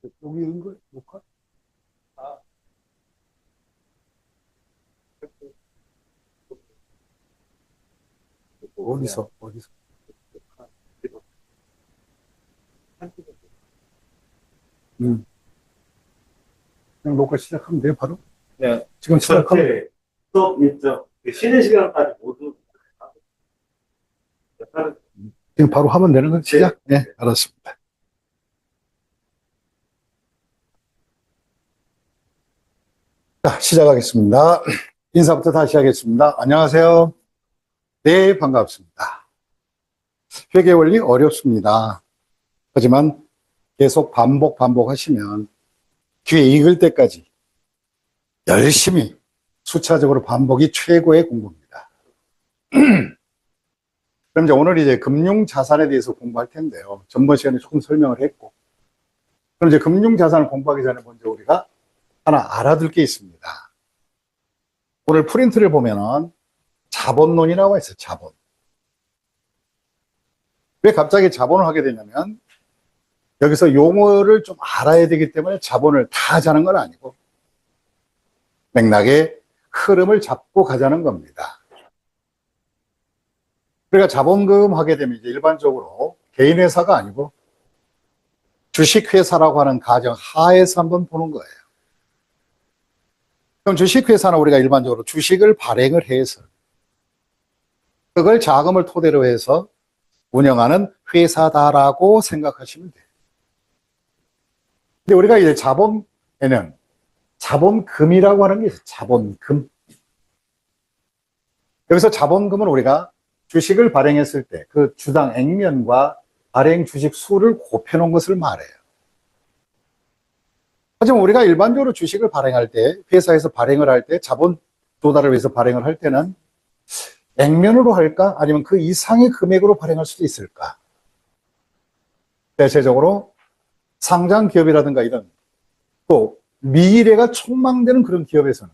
여기 있는 거 녹화? 아, 어디서? 음, 그냥 녹화 시작하면 돼요, 바로? 네, 지금 시작하면 전체 수업 일정, 쉬는 시간까지 모두 하는. 지금 바로 하면 되는 건 시작? 네, 알았습니다. 자, 시작하겠습니다. 인사부터 다시 하겠습니다. 안녕하세요. 네, 반갑습니다. 회계 원리 어렵습니다. 하지만 계속 반복하시면 귀에 익을 때까지 열심히 수차적으로 반복이 최고의 공부입니다. 그럼 오늘 금융자산에 대해서 공부할 텐데요. 전번 시간에 조금 설명을 했고. 그럼 금융자산을 공부하기 전에 먼저 우리가 하나 알아둘 게 있습니다. 오늘 프린트를 보면은 자본론이 나와 있어요, 자본. 왜 갑자기 자본을 하게 되냐면, 여기서 용어를 좀 알아야 되기 때문에 자본을 다 하자는 건 아니고, 맥락의 흐름을 잡고 가자는 겁니다. 그러니까 자본금 하게 되면 일반적으로 개인 회사가 아니고 주식회사라고 하는 가정 하에서 한번 보는 거예요. 그럼 주식회사는 우리가 일반적으로 주식을 발행을 해서 그걸 자금을 토대로 해서 운영하는 회사다라고 생각하시면 돼요. 근데 우리가 자본에는 자본금이라고 하는 게 있어요. 자본금. 여기서 자본금은 우리가 주식을 발행했을 때 그 주당 액면과 발행 주식 수를 곱해놓은 것을 말해요. 하지만 우리가 일반적으로 주식을 발행할 때, 회사에서 발행을 할 때, 자본 조달을 위해서 발행을 할 때는 액면으로 할까? 아니면 그 이상의 금액으로 발행할 수도 있을까? 대체적으로 상장 기업이라든가 이런 또 미래가 촉망되는 그런 기업에서는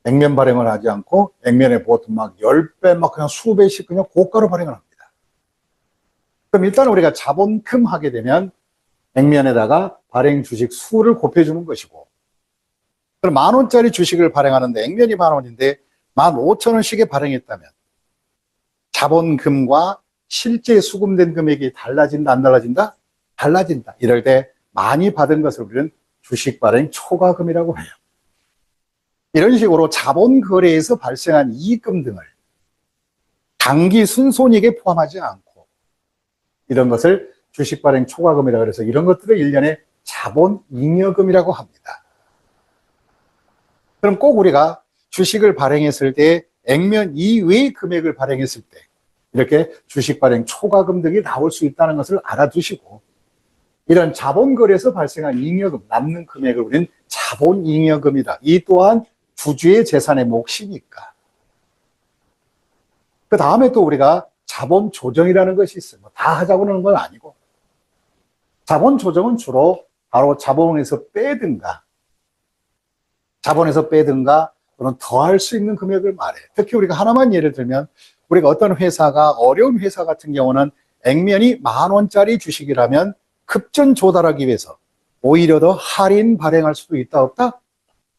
액면 발행을 하지 않고 액면에 보통 막 10배, 막 그냥 수배씩 그냥 고가로 발행을 합니다. 그럼 일단 우리가 자본금 하게 되면 액면에다가 발행 주식 수를 곱해주는 것이고, 그럼 10,000원짜리 주식을 발행하는데 액면이 10,000원인데 15,000원씩에 발행했다면 자본금과 실제 수금된 금액이 달라진다, 안 달라진다? 달라진다. 이럴 때 많이 받은 것을 우리는 주식 발행 초과금이라고 해요. 이런 식으로 자본 거래에서 발생한 이익금 등을 당기 순손익에 포함하지 않고 이런 것을 주식 발행 초과금이라고 해서 이런 것들을 일련의 자본잉여금이라고 합니다. 그럼 꼭 우리가 주식을 발행했을 때 액면 이외의 금액을 발행했을 때 이렇게 주식 발행 초과금 등이 나올 수 있다는 것을 알아두시고, 이런 자본거래에서 발생한 잉여금, 남는 금액을 우리는 자본잉여금이다. 이 또한 주주의 재산의 몫이니까. 그 다음에 또 우리가 자본 조정이라는 것이 있어요. 다 하자고 하는 건 아니고, 자본 조정은 주로 바로 자본에서 빼든가 또는 더할 수 있는 금액을 말해요. 특히 우리가 하나만 예를 들면, 우리가 어떤 회사가, 어려운 회사 같은 경우는 액면이 10,000원짜리 주식이라면 급전 조달하기 위해서 오히려 더 할인 발행할 수도 있다, 없다?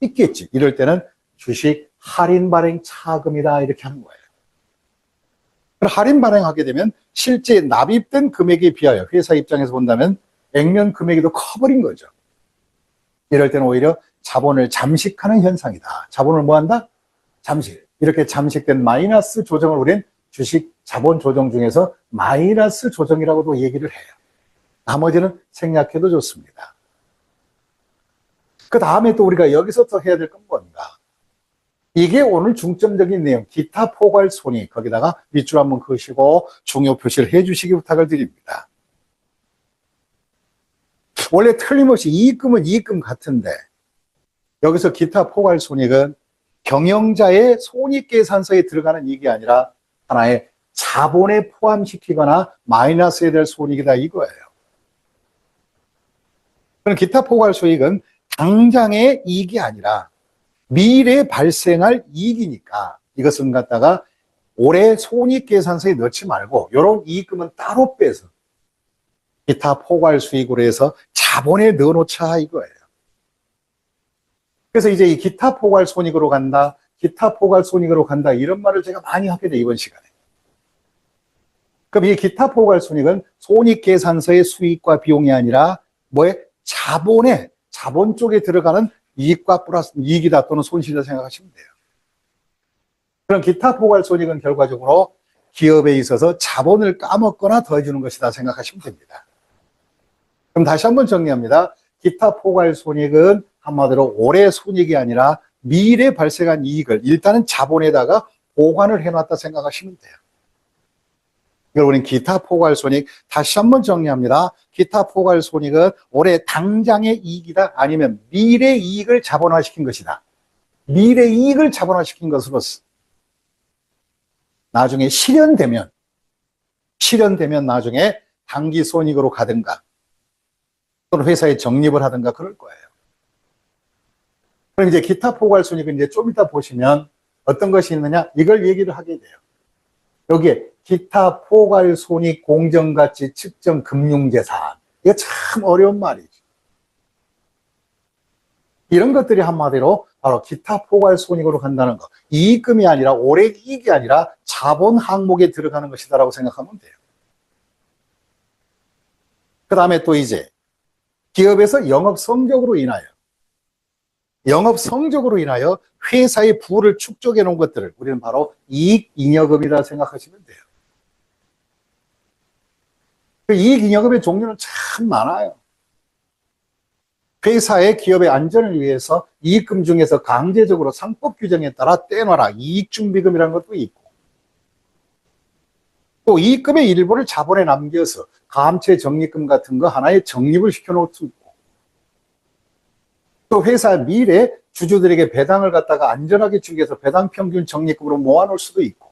있겠지. 이럴 때는 주식 할인 발행 차금이다, 이렇게 하는 거예요. 할인 발행하게 되면 실제 납입된 금액에 비하여 회사 입장에서 본다면 액면 금액이 더 커버린 거죠. 이럴 때는 오히려 자본을 잠식하는 현상이다. 자본을 뭐 한다? 잠식. 이렇게 잠식된 마이너스 조정을 우리는 주식 자본 조정 중에서 마이너스 조정이라고도 얘기를 해요. 나머지는 생략해도 좋습니다. 그 다음에 또 우리가 여기서 더 해야 될 건 뭔가? 이게 오늘 중점적인 내용, 기타 포괄 손익, 거기다가 밑줄 한번 그으시고 중요 표시를 해주시기 부탁을 드립니다. 원래 틀림없이 이익금은 이익금 같은데, 여기서 기타 포괄 손익은 경영자의 손익계산서에 들어가는 이익이 아니라 하나의 자본에 포함시키거나 마이너스에 될 손익이다, 이거예요. 그럼 기타 포괄 손익은 당장의 이익이 아니라 미래에 발생할 이익이니까 이것은 갖다가 올해 손익계산서에 넣지 말고 이런 이익금은 따로 빼서 기타 포괄 수익으로 해서 자본에 넣어놓자 이거예요. 그래서 이제 이 기타 포괄 손익으로 간다, 기타 포괄 손익으로 간다 이런 말을 제가 많이 하게 돼 이번 시간에. 그럼 이 기타 포괄 손익은 손익계산서의 수익과 비용이 아니라 뭐에 자본 쪽에 들어가는 이익과 플러스 이익이다 또는 손실이다 생각하시면 돼요. 그럼 기타 포괄 손익은 결과적으로 기업에 있어서 자본을 까먹거나 더해주는 것이다 생각하시면 됩니다. 그럼 다시 한번 정리합니다. 기타 포괄 손익은 한마디로 올해 손익이 아니라 미래 발생한 이익을 일단은 자본에다가 보관을 해놨다 생각하시면 돼요. 이걸 우리는 기타 포괄 손익, 다시 한번 정리합니다. 기타 포괄 손익은 올해 당장의 이익이다 아니면 미래 이익을 자본화시킨 것이다. 미래 이익을 자본화시킨 것으로서 나중에 실현되면 나중에 당기 손익으로 가든가 또는 회사에 적립을 하든가 그럴 거예요. 그럼 이제 기타 포괄 손익은 이제 좀 이따 보시면 어떤 것이 있느냐 이걸 얘기를 하게 돼요. 여기에 기타 포괄 손익 공정가치 측정 금융재산. 이거 참 어려운 말이죠. 이런 것들이 한마디로 바로 기타 포괄 손익으로 간다는 거. 이익금이 아니라 올해 이익이 아니라 자본 항목에 들어가는 것이다라고 생각하면 돼요. 그 다음에 또 이제 기업에서 영업 성적으로 인하여 회사의 부를 축적해 놓은 것들을 우리는 바로 이익잉여금이라 생각하시면 돼요. 그 이익잉여금의 종류는 참 많아요. 회사의 기업의 안전을 위해서 이익금 중에서 강제적으로 상법 규정에 따라 떼놔라 이익준비금이라는 것도 있고 또 이익금의 일부를 자본에 남겨서 감채 적립금 같은 거 하나에 적립을 시켜놓을 수 있고 또 회사 미래 주주들에게 배당을 갖다가 안전하게 주기 위해서 배당 평균 적립금으로 모아놓을 수도 있고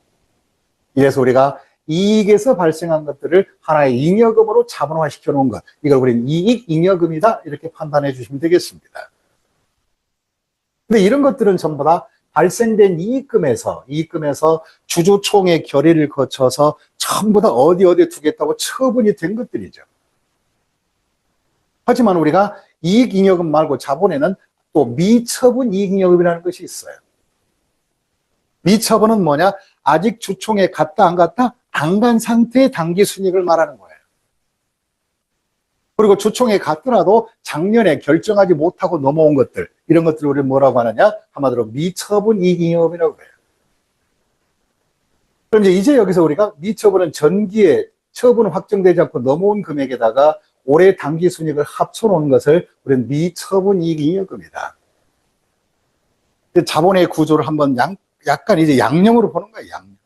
이래서 우리가 이익에서 발생한 것들을 하나의 잉여금으로 자본화 시켜놓은 것 이걸 우리는 이익잉여금이다 이렇게 판단해 주시면 되겠습니다. 근데 이런 것들은 전부 다 발생된 이익금에서 주주총회 결의를 거쳐서 전부 다 어디에 두겠다고 처분이 된 것들이죠. 하지만 우리가 이익잉여금 말고 자본에는 또 미처분 이익잉여금이라는 것이 있어요. 미처분은 뭐냐? 아직 주총회 갔다 안 갔다? 안 간 상태의 당기 순이익을 말하는 거예요. 그리고 주총회 갔더라도 작년에 결정하지 못하고 넘어온 것들 이런 것들을 우리는 뭐라고 하느냐? 한마디로 미처분 이익잉여금이라고 해요. 그럼 이제 여기서 우리가 미처분은 전기에 처분 확정되지 않고 넘어온 금액에다가 올해 당기 순이익을 합쳐놓은 것을 우리는 미처분 이익잉여금이다. 자본의 구조를 한번 약간 이제 양념으로 보는 거예요. 양념.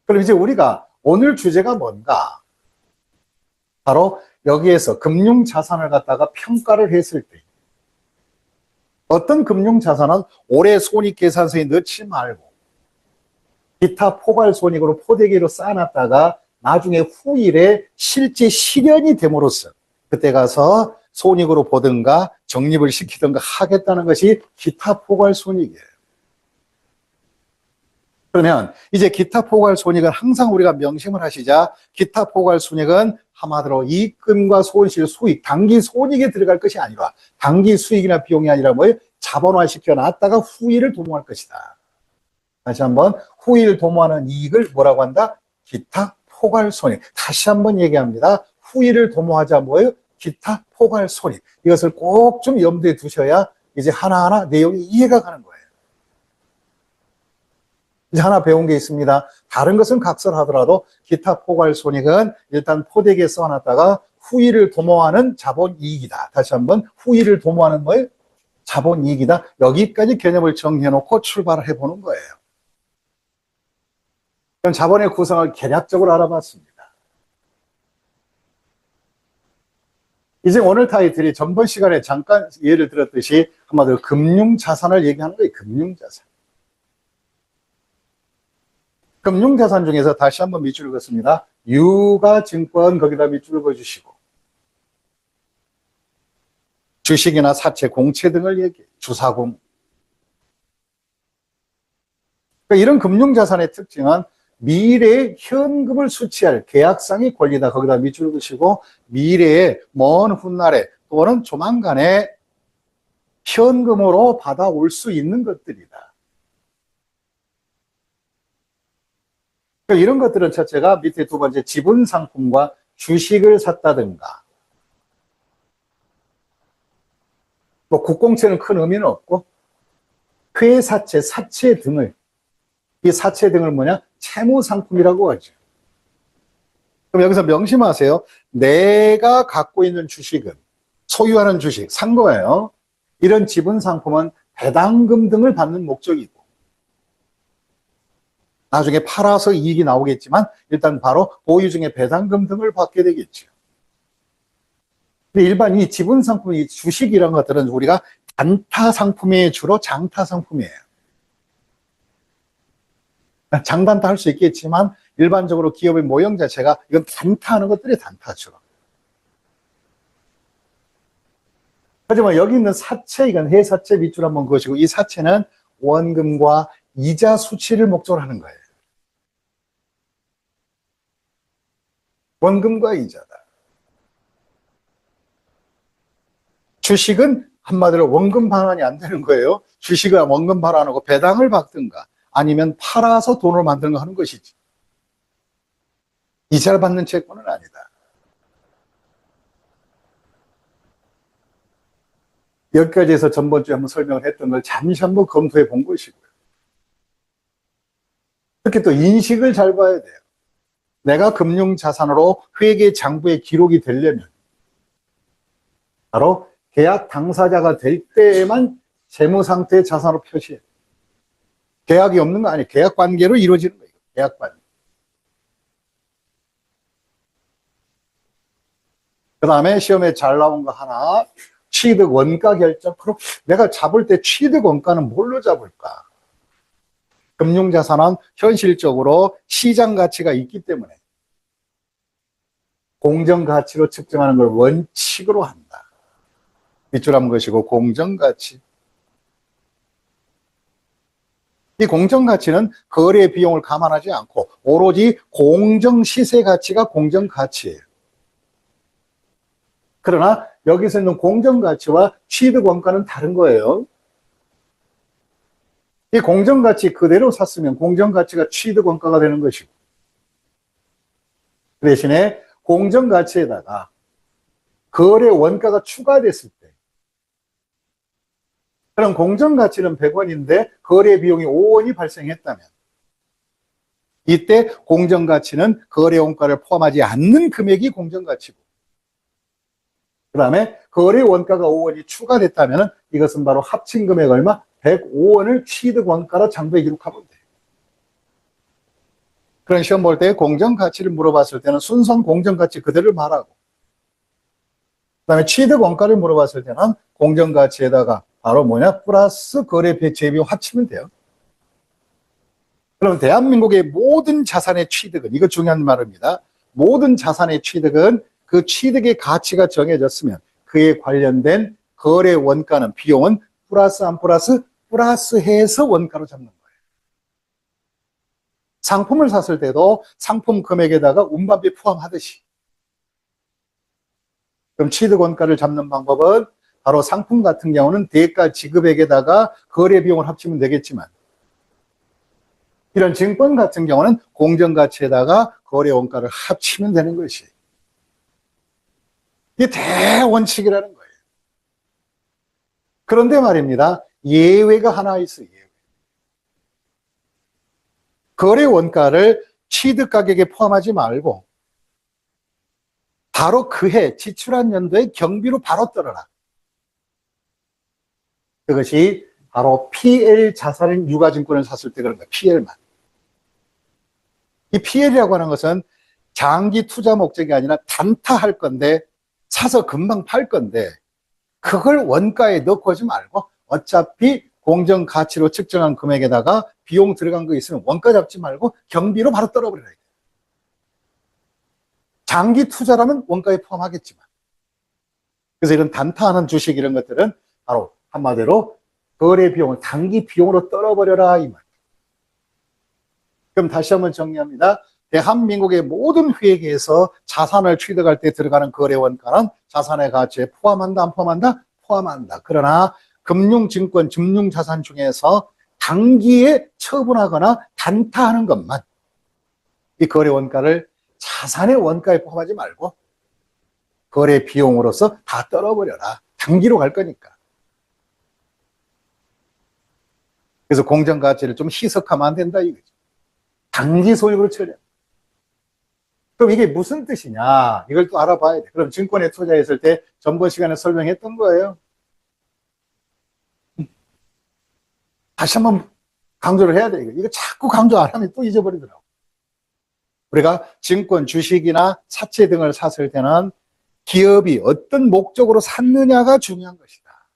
그럼 이제 우리가 오늘 주제가 뭔가? 바로 여기에서 금융자산을 갖다가 평가를 했을 때 어떤 금융자산은 올해 손익계산서에 넣지 말고 기타 포괄 손익으로 포대기로 쌓아놨다가 나중에 후일에 실제 실현이 됨으로써 그때 가서 손익으로 보든가 적립을 시키든가 하겠다는 것이 기타 포괄 손익이에요. 그러면 이제 기타 포괄 손익은 항상 우리가 명심을 하시자 기타 포괄 손익은 한마디로 이익금과 손실, 수익, 단기 손익에 들어갈 것이 아니라 단기 수익이나 비용이 아니라 뭐예요? 자본화 시켜놨다가 후일을 도모할 것이다. 다시 한번 후일 도모하는 이익을 뭐라고 한다? 기타 포괄 손익. 다시 한번 얘기합니다. 후일을 도모하자 뭐예요? 기타 포괄 손익. 이것을 꼭 좀 염두에 두셔야 이제 하나하나 내용이 이해가 가는 거예요. 이제 하나 배운 게 있습니다. 다른 것은 각설하더라도 기타 포괄 손익은 일단 포대기에 써놨다가 후일을 도모하는 자본이익이다. 다시 한번 후일을 도모하는 뭐예요? 자본이익이다. 여기까지 개념을 정해놓고 출발을 해보는 거예요. 그럼 자본의 구성을 개략적으로 알아봤습니다. 이제 오늘 타이틀이 전번 시간에 잠깐 예를 들었듯이 한마디로 금융자산을 얘기하는 거예요. 금융자산. 금융자산 중에서 다시 한번 밑줄을 긋습니다. 유가증권 거기다 밑줄을 그어주시고 주식이나 사채, 공채 등을 얘기해요. 주사금. 그러니까 이런 금융자산의 특징은 미래의 현금을 수취할 계약상의 권리다. 거기다 밑줄을 그시고 미래의 먼 훗날에 또는 조만간에 현금으로 받아올 수 있는 것들이다. 그러니까 이런 것들은 첫째가 밑에 두 번째 지분 상품과 주식을 샀다든가 뭐 국공채는 큰 의미는 없고 회사채, 사채 등을 이 사채 등을 뭐냐? 채무 상품이라고 하죠. 그럼 여기서 명심하세요. 내가 갖고 있는 주식은 소유하는 주식, 산 거예요. 이런 지분 상품은 배당금 등을 받는 목적이고 나중에 팔아서 이익이 나오겠지만 일단 바로 보유 중에 배당금 등을 받게 되겠죠. 근데 일반 이 지분 상품, 이 주식이란 것들은 우리가 단타 상품이 주로 장타 상품이에요. 장단타 할 수 있겠지만 일반적으로 기업의 모형 자체가 이건 단타하는 것들이 단타죠. 하지만 여기 있는 사채, 이건 해사채 밑줄 한번 그으시고 이 사채는 원금과 이자 수취를 목적으로 하는 거예요. 원금과 이자다. 주식은 한마디로 원금 반환이 안 되는 거예요. 주식은 원금 반환하고 배당을 받든가 아니면 팔아서 돈을 만드는 거 하는 것이지. 이자를 받는 채권은 아니다. 여기까지 해서 전번주에 한번 설명을 했던 걸 잠시 한번 검토해 본 것이고요. 특히 또 인식을 잘 봐야 돼요. 내가 금융자산으로 회계 장부에 기록이 되려면 바로 계약 당사자가 될 때에만 재무상태의 자산으로 표시해요. 계약이 없는 거 아니에요. 계약 관계로 이루어지는 거예요. 계약 관계. 그 다음에 시험에 잘 나온 거 하나, 취득 원가 결정. 그럼 내가 잡을 때 취득 원가는 뭘로 잡을까? 금융자산은 현실적으로 시장 가치가 있기 때문에 공정가치로 측정하는 걸 원칙으로 한다. 밑줄 한번 그시고 공정가치. 이 공정가치는 거래 비용을 감안하지 않고 오로지 공정시세 가치가 공정가치예요. 그러나 여기서 있는 공정가치와 취득원가는 다른 거예요. 이 공정가치 그대로 샀으면 공정가치가 취득원가가 되는 것이고 그 대신에 공정가치에다가 거래 원가가 추가됐을 때 그럼 공정가치는 100원인데 거래 비용이 5원이 발생했다면 이때 공정가치는 거래 원가를 포함하지 않는 금액이 공정가치고 그 다음에 거래 원가가 5원이 추가됐다면 이것은 바로 합친 금액 얼마? 105원을 취득 원가로 장부에 기록하면 돼요. 그런 시험 볼 때 공정가치를 물어봤을 때는 순선 공정가치 그대로 말하고 그 다음에 취득 원가를 물어봤을 때는 공정가치에다가 바로 뭐냐? 플러스 거래 재비용 합치면 돼요. 그럼 대한민국의 모든 자산의 취득은, 이거 중요한 말입니다. 모든 자산의 취득은 그 취득의 가치가 정해졌으면 그에 관련된 거래 원가는, 비용은 플러스 안 플러스? 플러스해서 원가로 잡는 거예요. 상품을 샀을 때도 상품 금액에다가 운반비 포함하듯이. 그럼 취득 원가를 잡는 방법은 바로 상품 같은 경우는 대가 지급액에다가 거래 비용을 합치면 되겠지만 이런 증권 같은 경우는 공정가치에다가 거래 원가를 합치면 되는 것이 이게 대원칙이라는 거예요. 그런데 말입니다. 예외가 하나 있어요. 예외. 거래 원가를 취득 가격에 포함하지 말고 바로 그해 지출한 연도의 경비로 바로 떨어라. 그것이 바로 PL 자산인 유가증권을 샀을 때 그런 거예요. PL만. 이 PL이라고 하는 것은 장기 투자 목적이 아니라 단타할 건데 사서 금방 팔 건데 그걸 원가에 넣고 하지 말고 어차피 공정가치로 측정한 금액에다가 비용 들어간 거 있으면 원가 잡지 말고 경비로 바로 떨어버려야 돼요. 장기 투자라면 원가에 포함하겠지만 그래서 이런 단타하는 주식 이런 것들은 바로 한마디로 거래 비용을 단기 비용으로 떨어버려라 이 말. 그럼 다시 한번 정리합니다. 대한민국의 모든 회계에서 자산을 취득할 때 들어가는 거래 원가는 자산의 가치에 포함한다, 안 포함한다? 포함한다. 그러나 금융증권, 금융자산 중에서 단기에 처분하거나 단타하는 것만 이 거래 원가를 자산의 원가에 포함하지 말고 거래 비용으로서 다 떨어버려라. 단기로 갈 거니까. 그래서 공정가치를 좀 희석하면 안 된다 이거죠. 단기 소액으로 처리해. 그럼 이게 무슨 뜻이냐? 이걸 또 알아봐야 돼. 그럼 증권에 투자했을 때 전번 시간에 설명했던 거예요. 다시 한번 강조를 해야 돼. 이거 자꾸 강조 안 하면 또 잊어버리더라고. 우리가 증권, 주식이나 사채 등을 샀을 때는 기업이 어떤 목적으로 샀느냐가 중요한 것이다.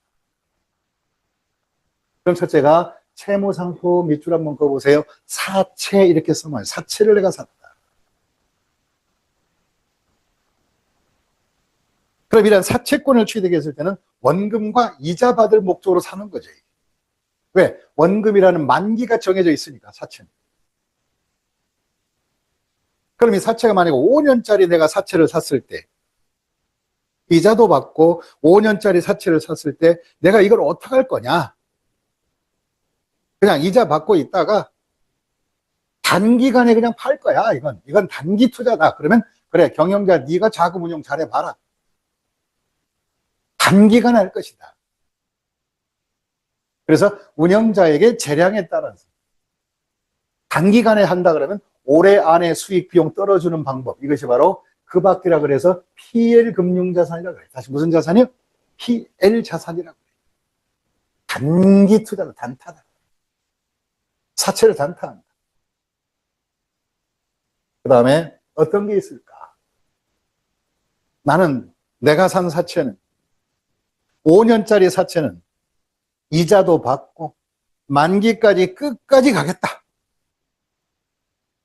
그럼 첫째가 채무상품 밑줄 한번 그어보세요. 사채 이렇게 쓰면 사채를 내가 샀다. 그럼 이런 사채권을 취득했을 때는 원금과 이자 받을 목적으로 사는 거죠. 왜? 원금이라는 만기가 정해져 있으니까 사채는. 그럼 이 사채가 만약에 5년짜리 내가 사채를 샀을 때 이자도 받고 5년짜리 사채를 샀을 때 내가 이걸 어떻게 할 거냐? 그냥 이자 받고 있다가 단기간에 그냥 팔 거야. 이건 단기 투자다. 그러면 그래, 경영자 네가 자금 운용 잘해봐라. 단기간에 할 것이다. 그래서 운영자에게 재량에 따라서 단기간에 한다 그러면 올해 안에 수익 비용 떨어주는 방법, 이것이 바로 그 밖이라 그래서 PL 금융자산이라고 그래요. 다시 무슨 자산이요? PL 자산이라고 그래요. 단기 투자다, 단타다. 사채를 단타한다. 그 다음에 어떤 게 있을까? 나는 내가 산 사채는 5년짜리 사채는 이자도 받고 만기까지 끝까지 가겠다.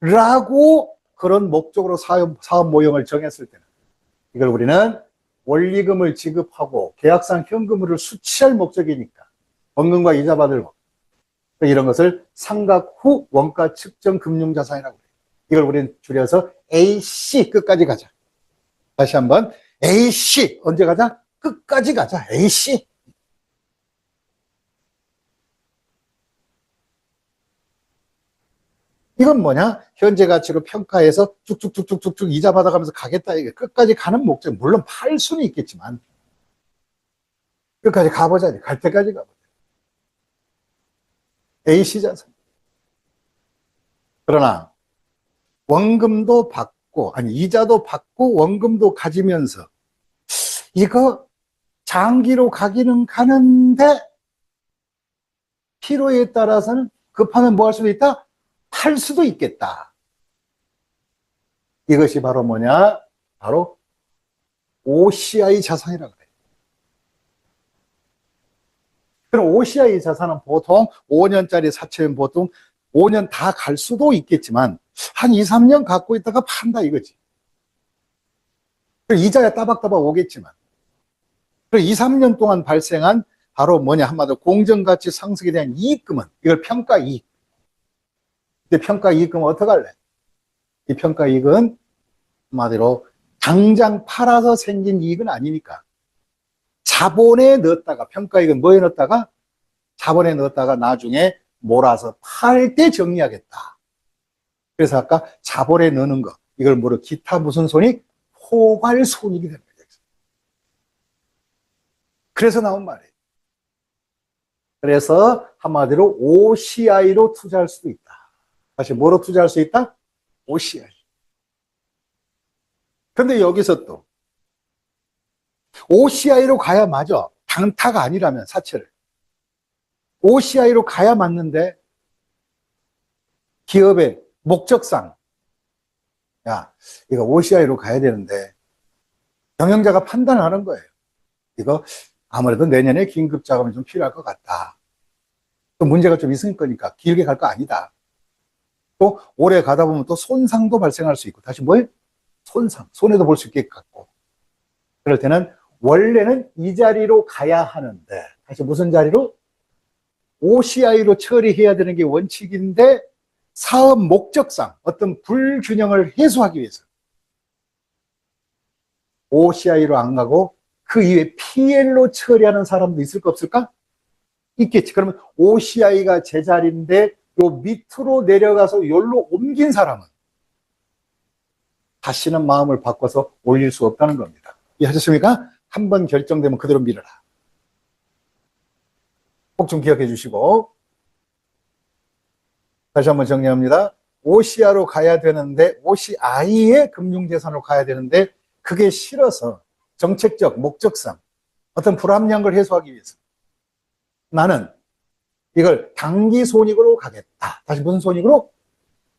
라고 그런 목적으로 사업 모형을 정했을 때는 이걸 우리는 원리금을 지급하고 계약상 현금을 수취할 목적이니까 원금과 이자 받을 목적. 이런 것을 상각 후 원가 측정 금융자산이라고 해요. 이걸 우리는 줄여서 AC 끝까지 가자. 다시 한번 AC 언제 가자? 끝까지 가자. AC. 이건 뭐냐? 현재 가치로 평가해서 쭉쭉쭉쭉쭉 이자 받아가면서 가겠다. 이게 끝까지 가는 목적. 물론 팔 수는 있겠지만 끝까지 가보자. 갈 때까지 가보자. AC 자산. 그러나 원금도 받고 아니 이자도 받고 원금도 가지면서 이거 장기로 가기는 가는데 필요에 따라서는 급하면 뭐 할 수도 있다? 팔 수도 있겠다. 이것이 바로 뭐냐? 바로 OCI 자산이라고 그래요. 그럼 OCI 자산은 보통 5년짜리 사채는 보통 5년 다 갈 수도 있겠지만 한 2, 3년 갖고 있다가 판다 이거지. 이자야 따박따박 오겠지만 그리고 2, 3년 동안 발생한 바로 뭐냐 한마디로 공정가치 상승에 대한 이익금은 이걸 평가이익. 근데 평가이익금은 어떻게 할래? 이 평가이익은 한마디로 당장 팔아서 생긴 이익은 아니니까 자본에 넣었다가 평가이익은 뭐에 넣었다가 자본에 넣었다가 나중에 몰아서 팔 때 정리하겠다. 그래서 아까 자본에 넣는 거 이걸 뭐로 기타 무슨 손익? 포괄손익이 됩니다. 그래서 나온 말이에요. 그래서 한마디로 OCI로 투자할 수도 있다. 다시 뭐로 투자할 수 있다? OCI. 근데 여기서 또 OCI로 가야 맞아. 단타가 아니라면 사채를. OCI로 가야 맞는데 기업의 목적상 야, 이거 OCI로 가야 되는데 경영자가 판단하는 거예요. 이거 아무래도 내년에 긴급 자금이 좀 필요할 것 같다. 또 문제가 좀 있을 거니까 길게 갈 거 아니다. 또 오래 가다 보면 또 손상도 발생할 수 있고 다시 뭐예요? 손상, 손해도 볼 수 있겠고 그럴 때는 원래는 이 자리로 가야 하는데 다시 무슨 자리로? OCI로 처리해야 되는 게 원칙인데 사업 목적상 어떤 불균형을 해소하기 위해서 OCI로 안 가고 그 이외에 PL로 처리하는 사람도 있을까 없을까? 있겠지. 그러면 OCI가 제자리인데 요 밑으로 내려가서 여기로 옮긴 사람은 다시는 마음을 바꿔서 올릴 수 없다는 겁니다. 이해하셨습니까? 한번 결정되면 그대로 밀어라. 꼭 좀 기억해 주시고, 다시 한번 정리합니다. OCI로 가야 되는데, OCI의 금융재산으로 가야 되는데, 그게 싫어서 정책적 목적상 어떤 불합리한 걸 해소하기 위해서 나는 이걸 단기 손익으로 가겠다. 다시 무슨 손익으로?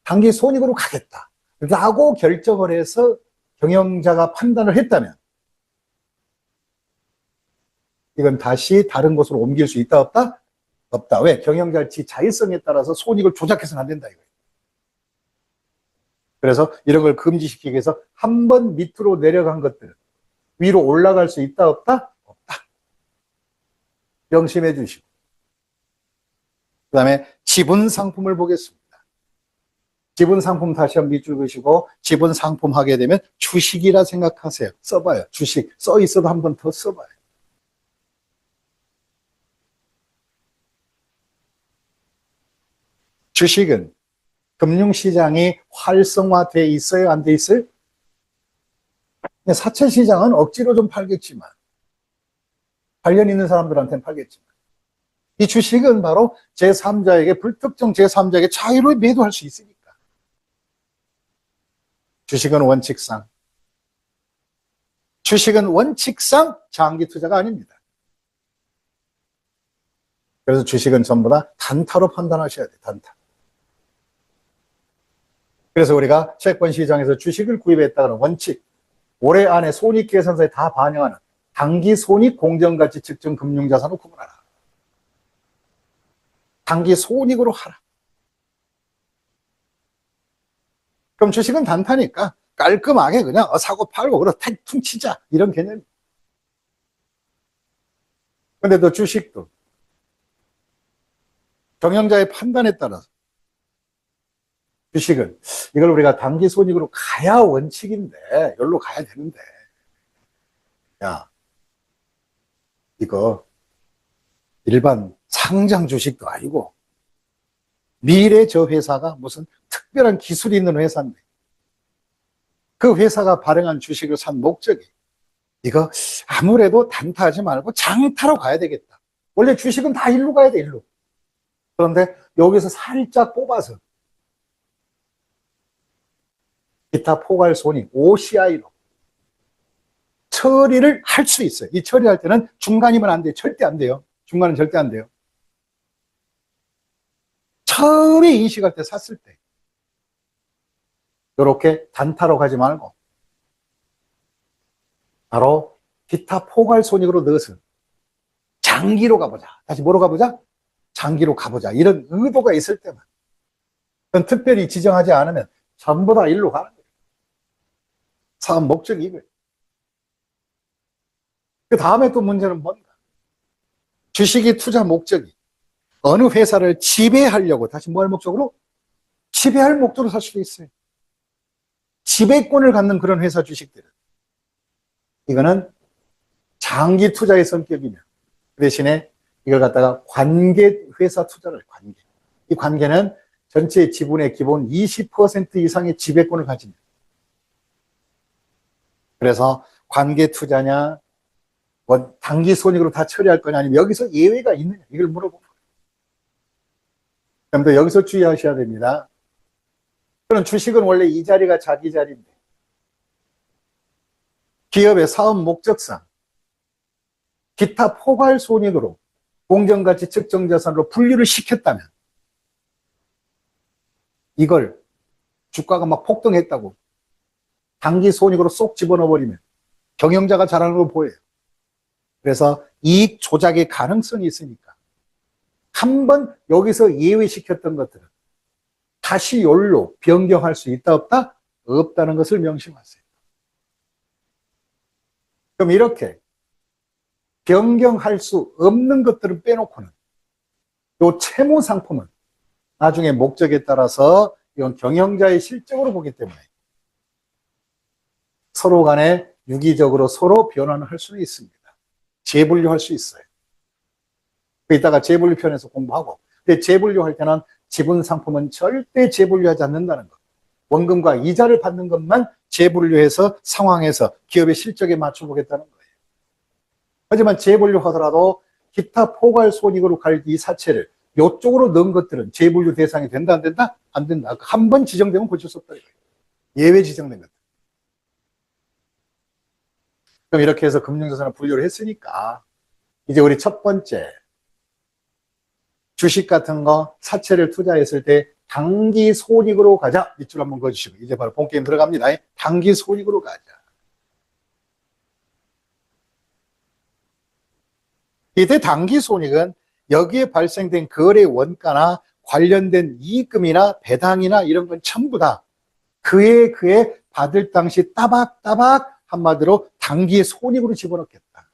단기 손익으로 가겠다. 라고 결정을 해서 경영자가 판단을 했다면 이건 다시 다른 곳으로 옮길 수 있다 없다? 없다. 왜? 경영자의 자율성에 따라서 손익을 조작해서는 안 된다 이거예요. 그래서 이런 걸 금지시키기 위해서 한 번 밑으로 내려간 것들 위로 올라갈 수 있다 없다? 없다. 명심해 주시고, 그 다음에 지분 상품을 보겠습니다. 지분 상품 다시 한번 밑줄 그시고, 지분 상품 하게 되면 주식이라 생각하세요. 써봐요. 주식 써 있어도 한 번 더 써봐요. 주식은 금융시장이 활성화돼 있어요? 안 돼 있어요? 사채시장은 억지로 좀 팔겠지만, 관련 있는 사람들한테는 팔겠지만, 이 주식은 바로 제3자에게, 불특정 제3자에게 자유로이 매도할 수 있으니까. 주식은 원칙상 장기 투자가 아닙니다. 그래서 주식은 전부 다 단타로 판단하셔야 돼요. 단타. 그래서 우리가 채권 시장에서 주식을 구입했다 그러면 원칙, 올해 안에 손익계산서에 다 반영하는 단기 손익 공정가치 측정 금융자산으로 구분하라. 단기 손익으로 하라. 그럼 주식은 단타니까 깔끔하게 그냥 사고 팔고 그래 퉁치자 이런 개념. 근데 또 주식도 경영자의 판단에 따라서 주식은 이걸 우리가 단기 손익으로 가야 원칙인데 여기로 가야 되는데, 야 이거 일반 상장 주식도 아니고 미래 저 회사가 무슨 특별한 기술이 있는 회사인데 그 회사가 발행한 주식을 산 목적이 이거 아무래도 단타하지 말고 장타로 가야 되겠다. 원래 주식은 다 일로 가야 돼, 일로. 그런데 여기서 살짝 뽑아서 기타 포괄 손익 OCI로 처리를 할 수 있어요. 이 처리할 때는 중간이면 안 돼요. 절대 안 돼요. 중간은 절대 안 돼요. 처음에 인식할 때 샀을 때 이렇게 단타로 가지 말고 바로 기타 포괄 손익으로 넣어서 장기로 가보자. 다시 뭐로 가보자? 장기로 가보자. 이런 의도가 있을 때만, 그건 특별히 지정하지 않으면 전부 다 일로 가는 거예요. 사업 목적이 이거예요. 그 다음에 또 문제는 뭔가? 주식이 투자 목적이 어느 회사를 지배하려고, 다시 뭐 할 목적으로? 지배할 목적으로 살 수도 있어요. 지배권을 갖는 그런 회사 주식들은 이거는 장기 투자의 성격이며 그 대신에 이걸 갖다가 관계 회사 투자를 관계. 이 관계는 전체 지분의 기본 20% 이상의 지배권을 가집니다. 그래서 관계 투자냐, 단기 손익으로 다 처리할 거냐, 아니면 여기서 예외가 있느냐, 이걸 물어보는 거예요. 그런데 여기서 주의하셔야 됩니다. 그럼 주식은 원래 이 자리가 자기 자리인데 기업의 사업 목적상 기타 포괄 손익으로 공정가치 측정 자산으로 분류를 시켰다면 이걸 주가가 막 폭등했다고 단기 손익으로 쏙 집어넣어버리면 경영자가 잘하는 걸 보여요. 그래서 이익 조작의 가능성이 있으니까 한번 여기서 예외시켰던 것들은 다시 여기로 변경할 수 있다 없다? 없다는 것을 명심하세요. 그럼 이렇게 변경할 수 없는 것들을 빼놓고는 이 채무 상품은 나중에 목적에 따라서 이건 경영자의 실적으로 보기 때문에 서로 간에 유기적으로 서로 변환을 할 수는 있습니다. 재분류할 수 있어요. 이따가 재분류 편에서 공부하고. 근데 재분류할 때는 지분 상품은 절대 재분류하지 않는다는 것. 원금과 이자를 받는 것만 재분류해서 상황에서 기업의 실적에 맞춰보겠다는 거예요. 하지만 재분류하더라도 기타 포괄 손익으로 갈 이 사채를 이쪽으로 넣은 것들은 재분류 대상이 된다, 안 된다? 안 된다. 한 번 지정되면 고칠 수 없다. 예외 지정된 것들. 그럼 이렇게 해서 금융자산을 분류를 했으니까 이제 우리 첫 번째 주식 같은 거 사채를 투자했을 때 단기 손익으로 가자. 밑줄 한번 그어주시고 이제 바로 본 게임 들어갑니다. 단기 손익으로 가자. 이때 단기 손익은 여기에 발생된 거래 원가나 관련된 이익금이나 배당이나 이런 건 전부 다 그에 받을 당시 따박따박 한마디로 단기의 손익으로 집어넣겠다.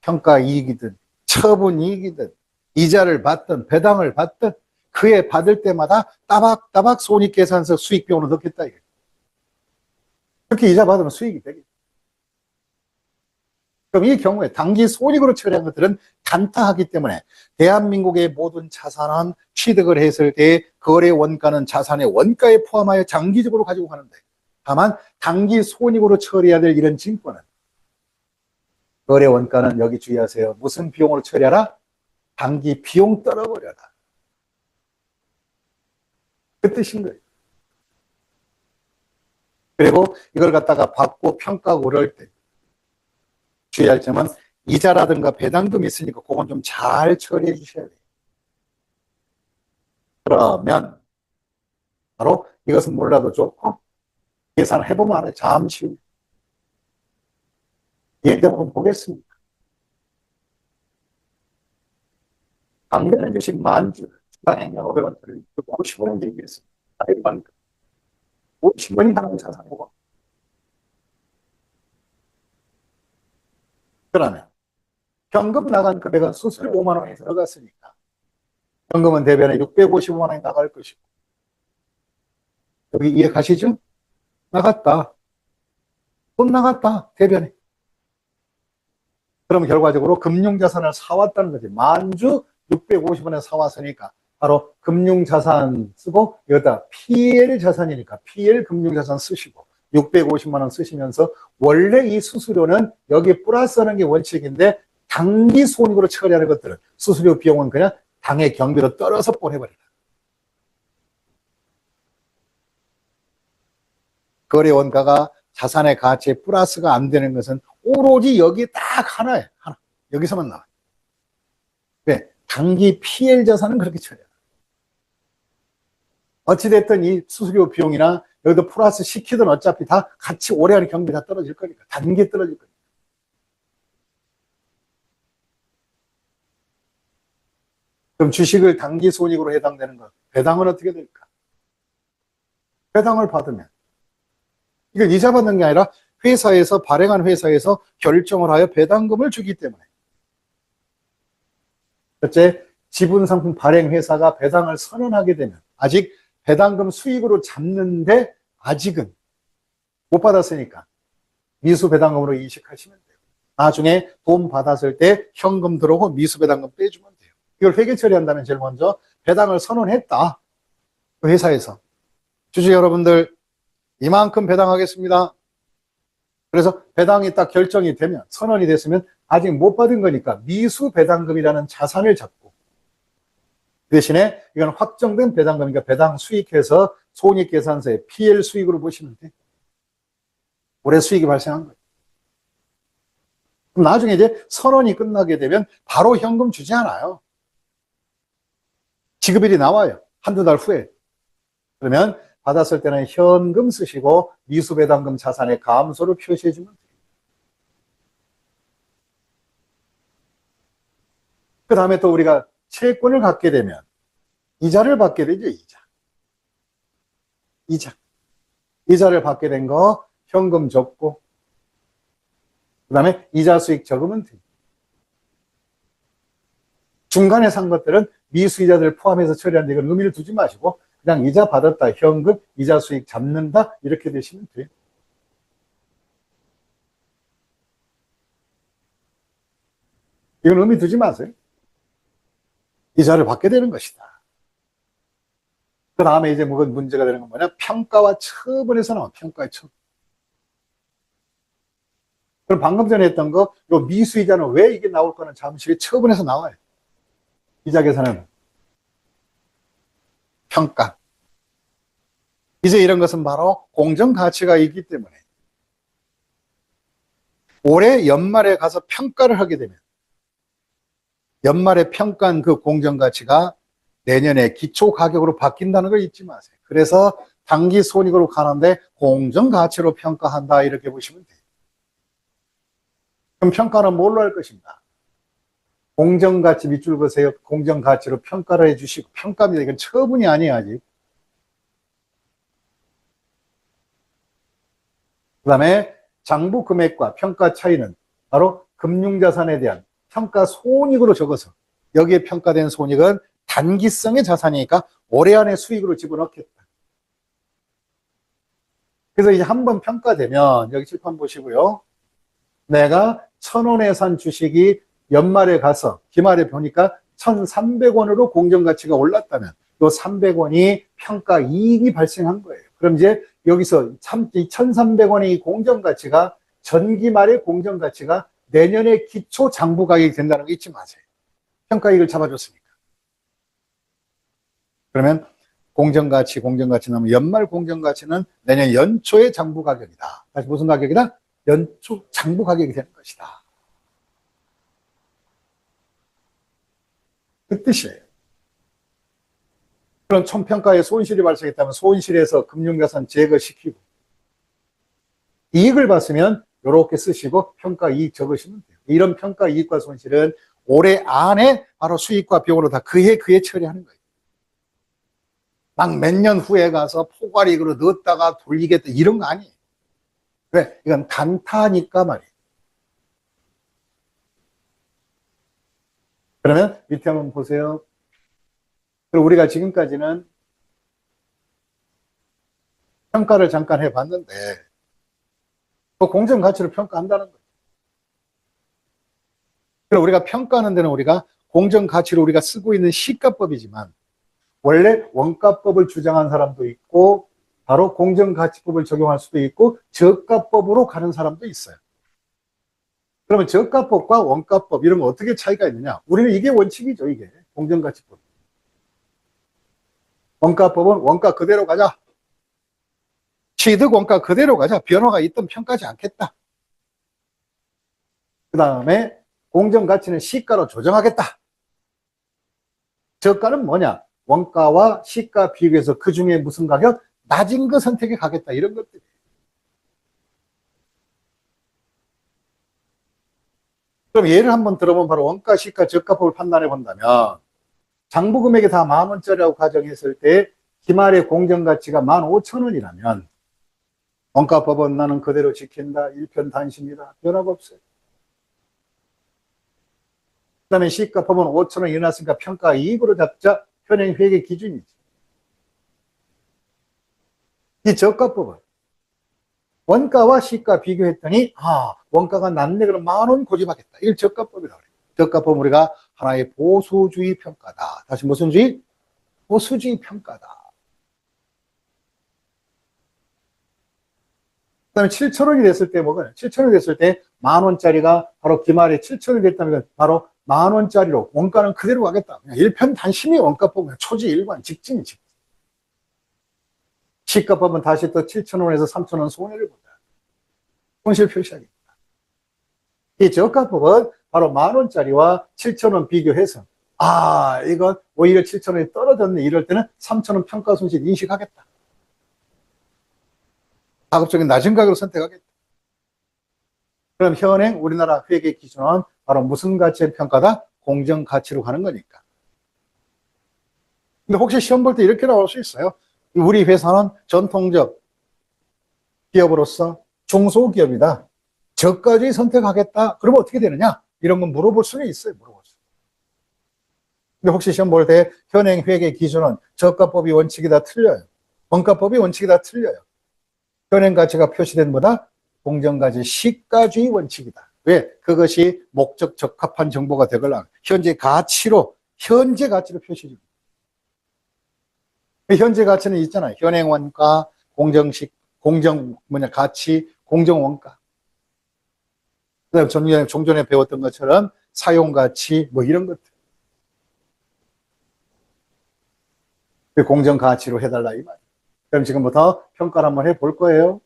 평가 이익이든 처분 이익이든 이자를 받든 배당을 받든 그에 받을 때마다 따박따박 손익계산서 수익비용으로 넣겠다. 그렇게 이자 받으면 수익이 되겠다. 그럼 이 경우에 단기 손익으로 처리한 것들은 단타하기 때문에 대한민국의 모든 자산은 취득을 했을 때 거래 원가는 자산의 원가에 포함하여 장기적으로 가지고 가는데 다만 단기 손익으로 처리해야 될 이런 증권은 거래 원가는 여기 주의하세요. 무슨 비용으로 처리하라? 단기 비용 떨어버려라. 그 뜻인 거예요. 그리고 이걸 갖다가 받고 평가하고 그럴 때 주의할 점은 이자라든가 배당금이 있으니까 그건 좀 잘 처리해 주셔야 돼요. 그러면 바로 이것은 몰라도 좋고 계산을 해보면 알아요. 잠시 후. 예를 들어 보겠습니다. 강변의 주식 만주 주당에 500원짜리 50원을 얘기했습니다. 50원이 하나의 자산이고 그러면 현금 나간 금액은 수수료 5만 원이 들어갔으니까 현금은 대변에 655만 원이 나갈 것이고 여기 이해가시죠? 나갔다. 돈 나갔다. 대변에. 그럼 결과적으로 금융자산을 사왔다는 거지. 만주 650원에 사왔으니까 바로 금융자산 쓰고 여기다 PL 자산이니까 PL 금융자산 쓰시고 650만 원 쓰시면서 원래 이 수수료는 여기 플러스하는 게 원칙인데 단기 손익으로 처리하는 것들은 수수료 비용은 그냥 당의 경비로 떨어서 보내버리라. 거래 원가가 자산의 가치에 플러스가 안 되는 것은 오로지 여기 딱 하나예요. 하나. 여기서만 나와요. 왜? 단기 PL 자산은 그렇게 처리해요. 어찌됐든 이 수수료 비용이나 여기도 플러스 시키든 어차피 다 같이 오래 하는 경비 다 떨어질 거니까. 단기에 떨어질 거니까. 그럼 주식을 단기 손익으로 해당되는 것. 배당은 어떻게 될까? 배당을 받으면. 이걸 이자 받는 게 아니라 회사에서, 발행한 회사에서 결정을 하여 배당금을 주기 때문에. 첫째, 지분상품 발행 회사가 배당을 선언하게 되면 아직 배당금 수익으로 잡는데 아직은 못 받았으니까 미수 배당금으로 인식하시면 돼요. 나중에 돈 받았을 때 현금 들어오고 미수 배당금 빼주면 돼요. 이걸 회계 처리한다면 제일 먼저 배당을 선언했다. 그 회사에서. 주주 여러분들 이만큼 배당하겠습니다. 그래서 배당이 딱 결정이 되면 선언이 됐으면 아직 못 받은 거니까 미수 배당금이라는 자산을 잡고 그 대신에 이건 확정된 배당금이니까 배당 수익해서 손익계산서에 PL 수익으로 보시면 돼요. 올해 수익이 발생한 거예요. 그럼 나중에 이제 선언이 끝나게 되면 바로 현금 주지 않아요. 지급일이 나와요. 한두 달 후에. 그러면 받았을 때는 현금 쓰시고 미수배당금 자산의 감소를 표시해 주면 돼요. 그 다음에 또 우리가 채권을 갖게 되면 이자를 받게 되죠. 이자를 받게 된 거 현금 적고 그 다음에 이자 수익 적으면 돼요. 중간에 산 것들은 미수이자들을 포함해서 처리하는데 이건 의미를 두지 마시고 그냥 이자 받았다, 현금, 이자 수익 잡는다 이렇게 되시면 돼요. 이건 의미 두지 마세요. 이자를 받게 되는 것이다. 그 다음에 이제 뭐가 문제가 되는 건 뭐냐? 평가와 처분에서 나와, 평가와 처분. 그럼 방금 전에 했던 거, 요 미수이자는 왜 이게 나올 거는 잠시 후에 처분에서 나와요. 이자 계산은 평가. 이제 이런 것은 바로 공정가치가 있기 때문에 올해 연말에 가서 평가를 하게 되면 연말에 평가한 그 공정가치가 내년에 기초가격으로 바뀐다는 걸 잊지 마세요. 그래서 당기손익으로 가는데 공정가치로 평가한다 이렇게 보시면 돼요. 그럼 평가는 뭘로 할 것인가? 공정가치 밑줄 그으세요. 공정가치로 평가를 해주시고, 평가입니다. 이건 처분이 아니에요, 아직. 그 다음에 장부 금액과 평가 차이는 바로 금융자산에 대한 평가 손익으로 적어서 여기에 평가된 손익은 단기성의 자산이니까 올해 안에 수익으로 집어넣겠다. 그래서 이제 한번 평가되면 여기 칠판 보시고요. 내가 1,000원에 산 주식이 연말에 가서 기말에 보니까 1,300원으로 공정가치가 올랐다면 이 300원이 평가 이익이 발생한 거예요. 그럼 이제 여기서 1,300원의 공정가치가 전기말의 공정가치가 내년에 기초 장부 가격이 된다는 거 잊지 마세요. 평가 이익을 잡아줬으니까. 그러면 공정가치 나면 연말 공정가치는 내년 연초의 장부 가격이다. 다시 무슨 가격이다? 연초 장부 가격이 되는 것이다. 그 뜻이에요. 그럼 총평가에 손실이 발생했다면 손실에서 금융자산 제거시키고 이익을 봤으면 이렇게 쓰시고 평가 이익 적으시면 돼요. 이런 평가 이익과 손실은 올해 안에 바로 수익과 비용으로 다 그해 처리하는 거예요. 막 몇 년 후에 가서 포괄이익으로 넣었다가 돌리겠다 이런 거 아니에요. 왜? 이건 단타니까 말이에요. 그러면 밑에 한번 보세요. 그리고 우리가 지금까지는 평가를 잠깐 해봤는데 그 공정 가치를 평가한다는 거예요. 그리고 우리가 평가하는 데는 우리가 공정 가치로 우리가 쓰고 있는 시가법이지만 원래 원가법을 주장한 사람도 있고 바로 공정가치법을 적용할 수도 있고 저가법으로 가는 사람도 있어요. 그러면 저가법과 원가법 이런 거 어떻게 차이가 있느냐? 우리는 이게 원칙이죠. 이게 공정가치법. 원가법은 원가 그대로 가자. 취득 원가 그대로 가자. 변화가 있든 평가하지 않겠다. 그 다음에 공정가치는 시가로 조정하겠다. 저가는 뭐냐? 원가와 시가 비교해서 그 중에 무슨 가격? 낮은 거 선택해 가겠다. 이런 것들이. 그럼 예를 한번 들어보면 바로 원가, 시가, 저가법을 판단해 본다면 장부 금액이 다 10,000원짜리라고 가정했을 때 기말의 공정가치가 15,000원이라면 원가법은 나는 그대로 지킨다. 일편단심이다. 변화가 없어요. 그 다음에 시가법은 5,000원 일어났으니까 평가 이익으로 잡자. 현행 회계 기준이지. 이 저가법은 원가와 시가 비교했더니 원가가 낮네 그럼 10,000원 고집하겠다. 이걸 저가법이라고 그래요. 저가법은 우리가 하나의 보수주의 평가다. 다시 무슨 주의? 보수주의 평가다. 그 다음에 7,000원이 됐을 때 뭐가 7,000원이 됐을 때 10,000원짜리가 바로 기말에 7,000원이 됐다면 바로 10,000원짜리로 원가는 그대로 가겠다. 그냥 일편단심이 원가법, 초지일관, 직진이 직진. 시가법은 다시 또 7,000원에서 3,000원 손해를 본다. 손실 표시하겠다. 이 저가법은 바로 10,000원짜리와 7,000원 비교해서 이건 오히려 7,000원이 떨어졌네. 이럴 때는 3,000원 평가 손실 인식하겠다. 가급적인 낮은 가격으로 선택하겠다. 그럼 현행 우리나라 회계 기준은 바로 무슨 가치의 평가다? 공정 가치로 가는 거니까. 근데 혹시 시험 볼 때 이렇게 나올 수 있어요. 우리 회사는 전통적 기업으로서 중소기업이다. 저까지 선택하겠다. 그러면 어떻게 되느냐? 이런 건 물어볼 수는 있어요. 물어볼 수. 근데 혹시 시험 볼 때 현행 회계 기준은 저가법이 원칙이 다 틀려요. 원가법이 원칙이 다 틀려요. 현행 가치가 표시된 보다 공정가치 시가주의 원칙이다. 왜? 그것이 목적 적합한 정보가 되거나 현재 가치로 표시. 현재 가치는 있잖아요. 현행 원가, 가치, 공정 원가. 그다음에 종전에 배웠던 것처럼 사용 가치 뭐 이런 것들. 공정 가치로 해달라 이 말. 그럼 지금부터 평가를 한번 해볼 거예요.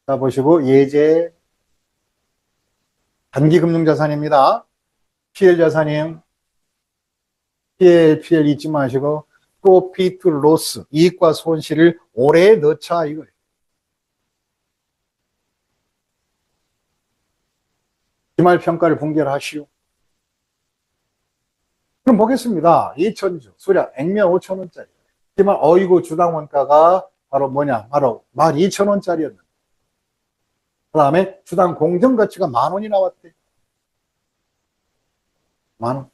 자, 보시고 예제 단기금융자산입니다. PL 자산이에요. PL 잊지 마시고 프로피트 로스, 이익과 손실을 오래 넣자 이거예요. 기말평가를 분결하시오. 그럼 보겠습니다. 2천주, 수량, 액면 5천원짜리. 기말, 어이구, 주당 원가가 바로 뭐냐? 바로 12,000원짜리였는데. 그 다음에 주당 공정가치가 10,000원이 나왔대. 10,000원.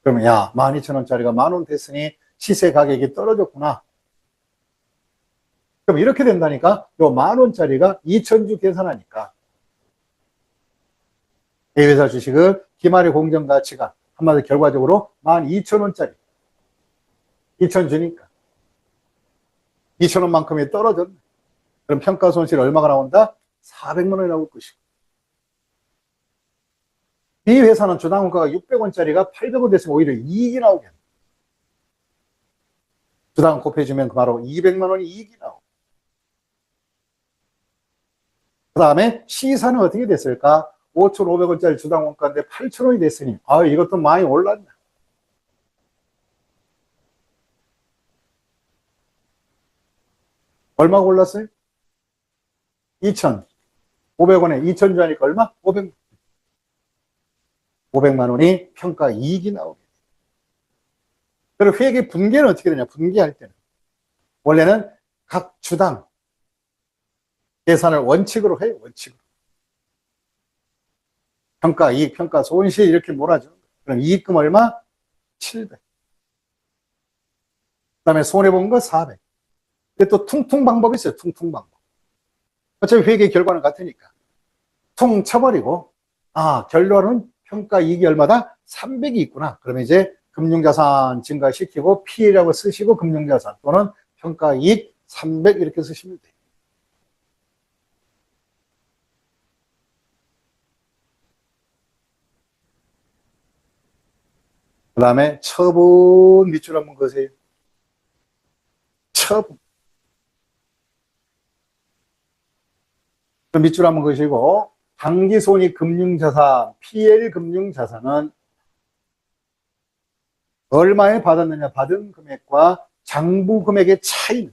그러면 야, 12,000원짜리가 10,000원 됐으니 시세 가격이 떨어졌구나. 그럼 이렇게 된다니까? 요 10,000원짜리가 2천주 계산하니까. A회사 주식은 기말의 공정가치가 한마디로 결과적으로 12,000원짜리. 2천주니까. 2,000원만큼이 떨어졌네. 그럼 평가 손실 얼마가 나온다? 400만 원이 나올 것이고. 이 회사는 주당 원가가 600원짜리가 800원 됐으면 오히려 이익이 나오겠네. 주당 곱해주면 바로 200만 원이 이익이 나오고. 그 다음에 시사는 어떻게 됐을까? 5,500원짜리 주당 원가인데 8,000원이 됐으니, 이것도 많이 올랐네. 얼마가 올랐어요? 2,500원에 2,000주 하니까 얼마? 500만 원이 평가 이익이 나오게 돼요. 그리고 회계 분계는 어떻게 되냐? 분계할 때는. 원래는 각 주당 계산을 원칙으로 해요. 원칙으로. 평가 이익, 평가 손실 이렇게 몰아주는 거예요. 그럼 이익금 얼마? 700. 그 다음에 손해본 거 400. 근데 또 퉁퉁 방법이 있어요. 퉁퉁 방법. 어차피 회계 결과는 같으니까. 퉁 쳐버리고, 결론은 평가 이익이 얼마다? 300이 있구나. 그러면 이제 금융자산 증가시키고 P라고 쓰시고 금융자산 또는 평가 이익 300 이렇게 쓰시면 돼요. 그 다음에 처분 밑줄 한번 그으세요. 처분. 밑줄 한번 그으시고 당기손익 금융자산, PL 금융자산은 얼마에 받았느냐, 받은 금액과 장부 금액의 차이.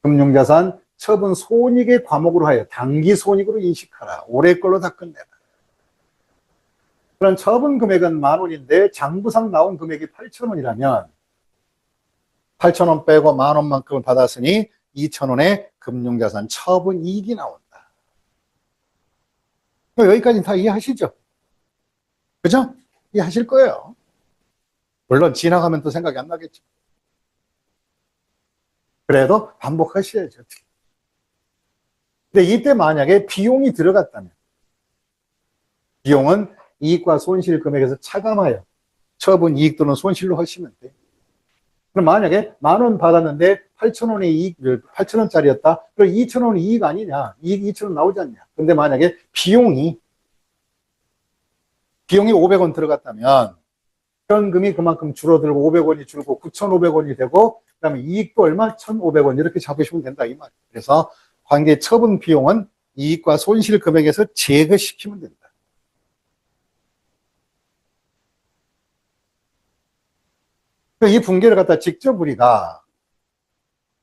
금융자산 처분 손익의 과목으로 하여 당기손익으로 인식하라. 올해 걸로 다 끝내라. 그런 처분 금액은 10,000원인데 장부상 나온 금액이 8,000원이라면 8,000원 빼고 10,000원만큼을 받았으니 2,000원의 금융자산 처분 이익이 나온다. 여기까지는 다 이해하시죠? 그죠? 이해하실 거예요. 물론 지나가면 또 생각이 안 나겠죠. 그래도 반복하셔야죠. 근데 이때 만약에 비용이 들어갔다면 비용은 이익과 손실 금액에서 차감하여 처분 이익 또는 손실로 하시면 돼요. 그럼 만약에 10,000원 받았는데 8,000원의 이익, 8,000원짜리였다. 그럼 2,000원이 이익 아니냐? 이익 2,000원 나오지 않냐? 근데 만약에 비용이 500원 들어갔다면 현금이 그만큼 줄어들고 500원이 줄고 9,500원이 되고 그다음에 이익도 얼마? 1,500원 이렇게 잡으시면 된다 이 말이에요. 그래서 관계 처분 비용은 이익과 손실 금액에서 제거시키면 된다. 이 분계를 갖다 직접 우리가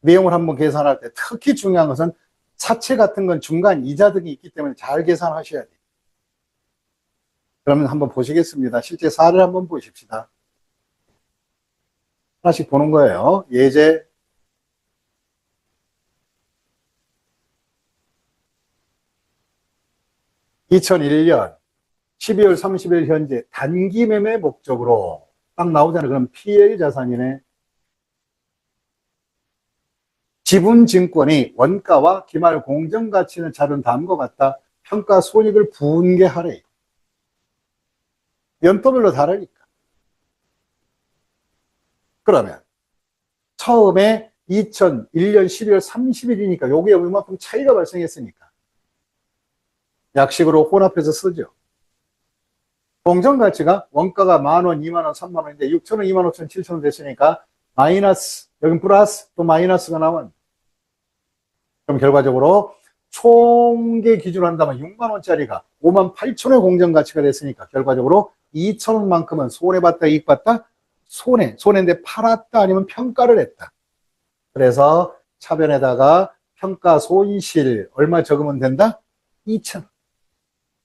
내용을 한번 계산할 때 특히 중요한 것은 사채 같은 건 중간 이자 등이 있기 때문에 잘 계산하셔야 돼요. 그러면 한번 보시겠습니다. 실제 사례를 한번 보십시다. 하나씩 보는 거예요. 예제 2001년 12월 30일 현재 단기 매매 목적으로 딱 나오잖아요. 그럼 PL 자산이네. 지분증권이 원가와 기말 공정가치는 자료는 다음과 같다. 평가 손익을 분개하래. 연도별로 다르니까. 그러면 처음에 2001년 12월 30일이니까 요게 얼마큼 차이가 발생했으니까 약식으로 혼합해서 쓰죠. 공정가치가 원가가 10,000원, 20,000원, 30,000원인데 6,000원, 25,000원, 7,000원 됐으니까 마이너스, 여긴 플러스 또 마이너스가 나온. 그럼 결과적으로 총계 기준으로 한다면 60,000원짜리가 58,000원의 공정가치가 됐으니까 결과적으로 2,000원만큼은 손해봤다, 이익봤다? 손해인데 팔았다 아니면 평가를 했다. 그래서 차변에다가 평가 손실 얼마 적으면 된다? 2,000원.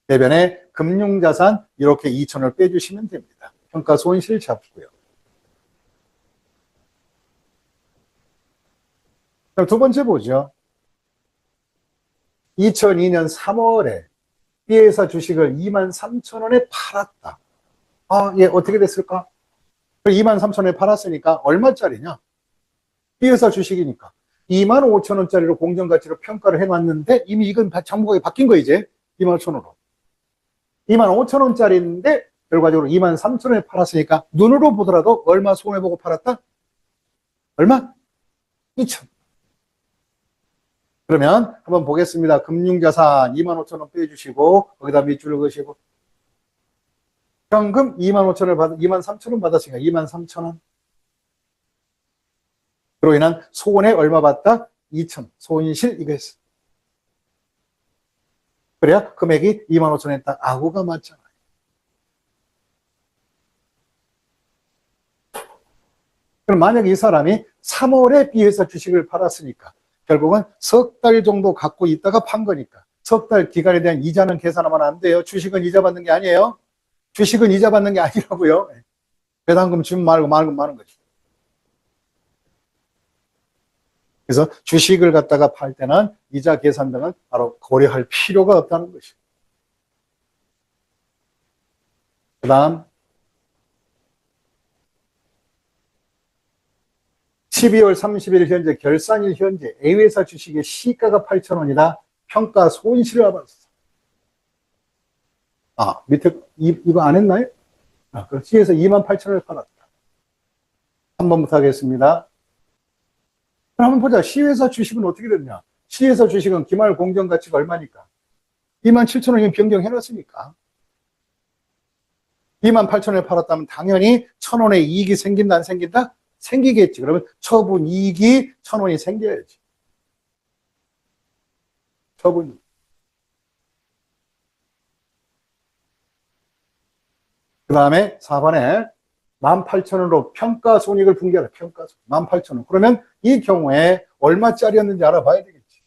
대변에 금융자산 이렇게 2,000원을 빼주시면 됩니다. 평가 손실 잡고요. 그럼 두 번째 보죠. 2002년 3월에 B회사 주식을 23,000원에 팔았다. 아, 예, 어떻게 됐을까? 23,000원에 팔았으니까 얼마짜리냐? B회사 주식이니까 25,000원짜리로 공정가치로 평가를 해놨는데 이미 이건 장부가에 바뀐 거 이제 25,000원으로. 25,000원짜리인데 결과적으로 23,000원에 팔았으니까 눈으로 보더라도 얼마 손해보고 팔았다? 얼마? 2,000원. 그러면 한번 보겠습니다. 금융자산 25,000원 빼주시고 거기다 밑줄을 그으시고 현금 25,000원을 23,000원 받았으니까 23,000원. 그로 인한 손해 얼마 받다? 2,000원. 손실 이거 했어. 그래야 금액이 25,000원에 딱 아구가 맞잖아요. 그럼 만약에 이 사람이 3월에 B회사 주식을 팔았으니까 결국은 석 달 정도 갖고 있다가 판 거니까 석 달 기간에 대한 이자는 계산하면 안 돼요. 주식은 이자 받는 게 아니에요. 주식은 이자 받는 게 아니라고요. 배당금 주면 말고 마는 거죠. 그래서 주식을 갖다가 팔 때는 이자 계산 등은 바로 고려할 필요가 없다는 것이죠. 그 다음 12월 30일 현재 결산일 현재 A회사 주식의 시가가 8,000원이다. 평가 손실을 받았어. 아, 밑에 이거 안 했나요? 아, 그럼 C에서 28,000원을 팔았다. 한 번부터 하겠습니다. 그럼 한번 보자. C회사 주식은 어떻게 됐냐? C회사 주식은 기말 공정가치가 얼마니까? 27,000원이면 변경해놨으니까. 28,000원에 팔았다면 당연히 1,000원의 이익이 생긴다, 안 생긴다? 생기겠지. 그러면 처분 이익이 1,000원이 생겨야지. 처분. 그 다음에 4번에 18,000원으로 평가 손익을 분개하라. 평가 손익. 18,000원. 그러면 이 경우에 얼마짜리였는지 알아봐야 되겠지.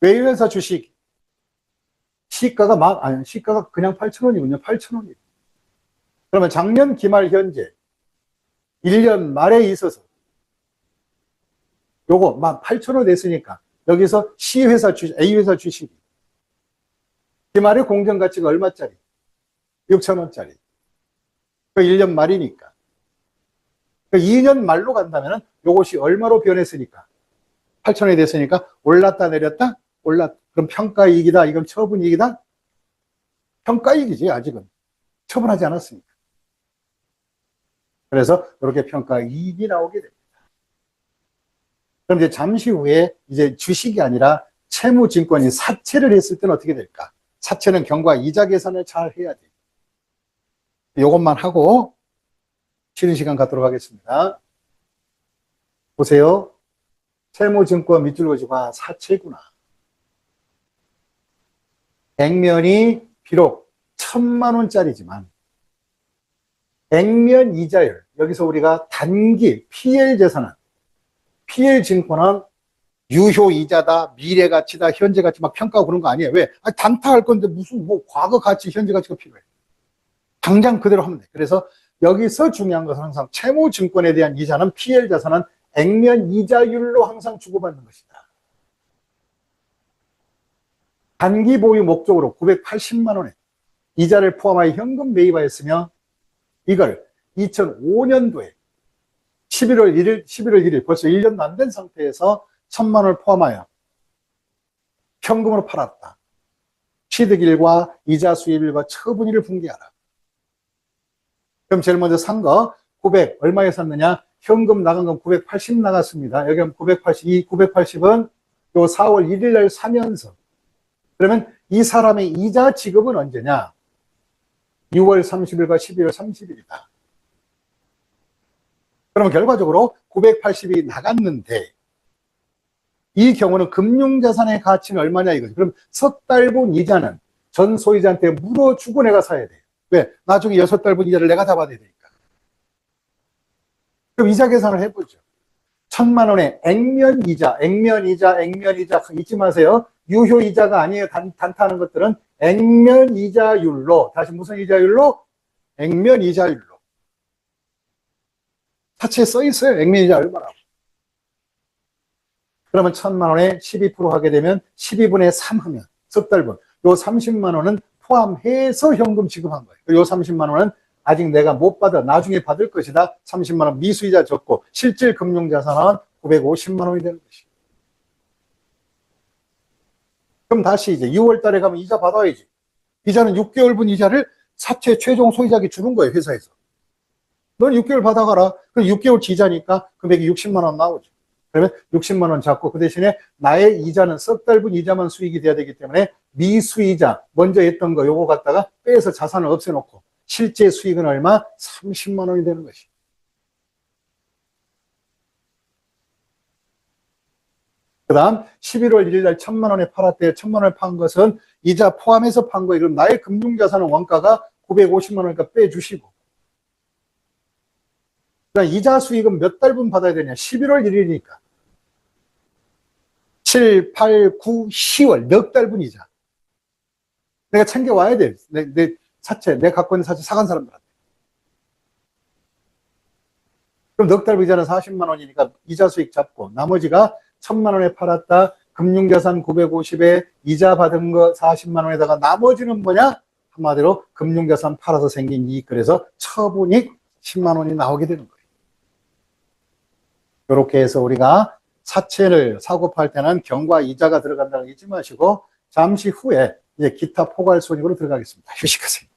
외회사 주식 시가가 시가가 그냥 8,000원이군요. 8,000원이에요. 그러면 작년 기말 현재 1년 말에 있어서 요거 18,000원 됐으니까 여기서 C회사 주식, A회사 주식이 기말의 공정가치가 얼마짜리? 6,000원짜리. 그 1년 말이니까. 그 2년 말로 간다면 요것이 얼마로 변했으니까 8,000원이 됐으니까 올랐다 내렸다? 올랐다. 그럼 평가이익이다. 이건 처분이익이다? 평가이익이지 아직은. 처분하지 않았으니까. 그래서 이렇게 평가이익이 나오게 됩니다. 그럼 이제 잠시 후에 이제 주식이 아니라 채무증권이 사채를 했을 때는 어떻게 될까? 사채는 경과 이자 계산을 잘 해야 돼. 이것만 하고 쉬는 시간 갖도록 하겠습니다. 보세요. 채무증권 밑줄 그어주고 사채구나. 액면이 비록 1,000만 원짜리지만 액면 이자율, 여기서 우리가 단기 PL 재산은 PL 증권은 유효 이자다, 미래 가치다, 현재 가치 막 평가하고 그런 거 아니에요. 왜? 단타할 건데 무슨 과거 가치, 현재 가치가 필요해. 당장 그대로 하면 돼. 그래서 여기서 중요한 것은 항상 채무 증권에 대한 이자는 PL 자산은 액면 이자율로 항상 주고받는 것이다. 단기 보유 목적으로 980만 원에 이자를 포함하여 현금 매입하였으며 이걸 2005년도에 11월 1일 벌써 1년도 안 된 상태에서 1,000만 원을 포함하여 현금으로 팔았다. 취득일과 이자 수입일과 처분일을 분기하라. 그럼 제일 먼저 산 거 900 얼마에 샀느냐? 현금 나간 건 980 나갔습니다. 여기 하면 980, 이 980은 요 4월 1일 날 사면서 그러면 이 사람의 이자 지급은 언제냐? 6월 30일과 12월 30일이다. 그러면 결과적으로 980이 나갔는데 이 경우는 금융자산의 가치는 얼마냐 이거죠. 그럼 석 달분 이자는 전 소유자한테 물어주고 내가 사야 돼. 왜? 나중에 6달분 이자를 내가 다 받아야 되니까. 그럼 이자 계산을 해보죠. 1,000만 원의 액면이자 잊지 마세요. 유효이자가 아니에요. 단타하는 것들은 액면이자율로, 다시 무슨 이자율로? 액면이자율로. 사치에 써 있어요. 액면이자 얼마라고. 그러면 1,000만 원에 12% 하게 되면 12분의 3 하면 석 달분. 요 30만 원은 포함해서 현금 지급한 거예요. 요 30만 원은 아직 내가 못 받아 나중에 받을 것이다. 30만 원 미수이자 적고 실질 금융자산은 950만 원이 되는 것이죠. 그럼 다시 이제 6월 달에 가면 이자 받아야지. 이자는 6개월분 이자를 사채 최종 소유자에게 주는 거예요. 회사에서. 넌 6개월 받아가라. 그럼 6개월치 이자니까 금액이 60만 원 나오죠. 그러면 60만 원 잡고 그 대신에 나의 이자는 석 달분 이자만 수익이 돼야 되기 때문에 미수이자 먼저 했던 거 요거 갖다가 빼서 자산을 없애놓고 실제 수익은 얼마? 30만 원이 되는 것이. 그 다음 11월 1일 날 1,000만 원에 팔았대요. 1,000만 원에 판 것은 이자 포함해서 판 거예요. 그럼 나의 금융자산은 원가가 950만 원이니까 빼주시고. 그다음 이자 수익은 몇 달분 받아야 되냐? 11월 1일이니까. 7, 8, 9, 10월 몇 달분 이자. 내가 챙겨와야 돼. 내 사채, 내가 갖고 있는 사채 사간 사람들한테. 그럼 넉 달분 이자는 40만 원이니까 이자 수익 잡고 나머지가 1,000만 원에 팔았다. 금융자산 950에 이자 받은 거 40만 원에다가 나머지는 뭐냐? 한마디로 금융자산 팔아서 생긴 이익. 그래서 처분익 10만 원이 나오게 되는 거예요. 이렇게 해서 우리가 사채를 사고 팔 때는 경과 이자가 들어간다는 거 잊지 마시고 잠시 후에 이제 기타 포괄손익으로 들어가겠습니다. 휴식하세요.